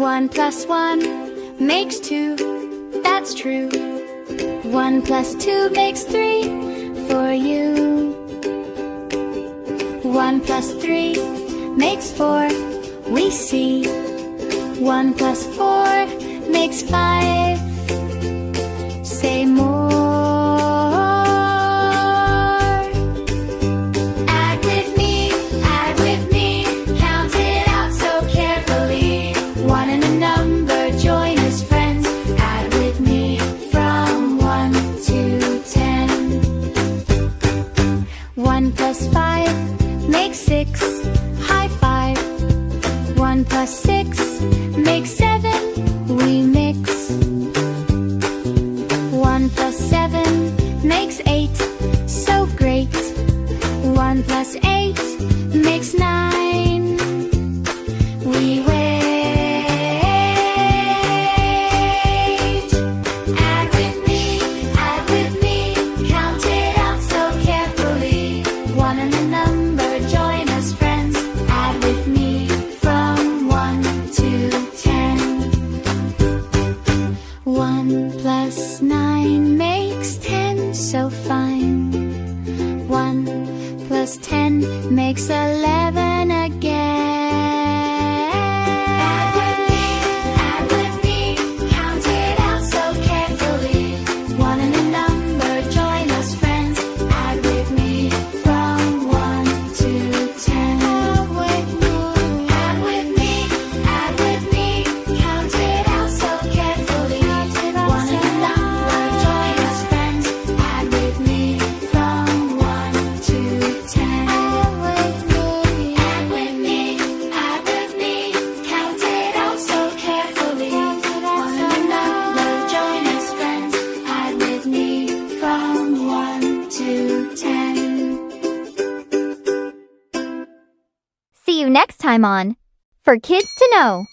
1 plus 1 makes 2, that's true. 1 plus 2 makes 3 for you. 1 plus 3 makes 4, we see. 1 plus 4 makes 5, say more. Add with me, count it out so carefully. 1 and a number, join as friends. Add with me from 1 to 10. 1 plus 5 makes 6, high five. 1 plus 6 makes 7, we mix. 1 plus 7 makes 8, so great. 1 plus 8 makes 9, we wait. Add with me, count it out so carefully. 1 and a number, join as friends. Add with me from 1 to 10. 1 plus 9 makes 10, so fine. 1 plus 10 makes 11 again. Add with me, count it out so carefully. 1 and a number, join as friends. Add with me from 1 to 10. Add with me, count it out so carefully. 1 and a number, join as friends. Add with me from 1 to 10. Add with me, count it out so carefully. 1 and a number, join as friends. Add with me from 1 to 10. See you next time on For Kids to Know.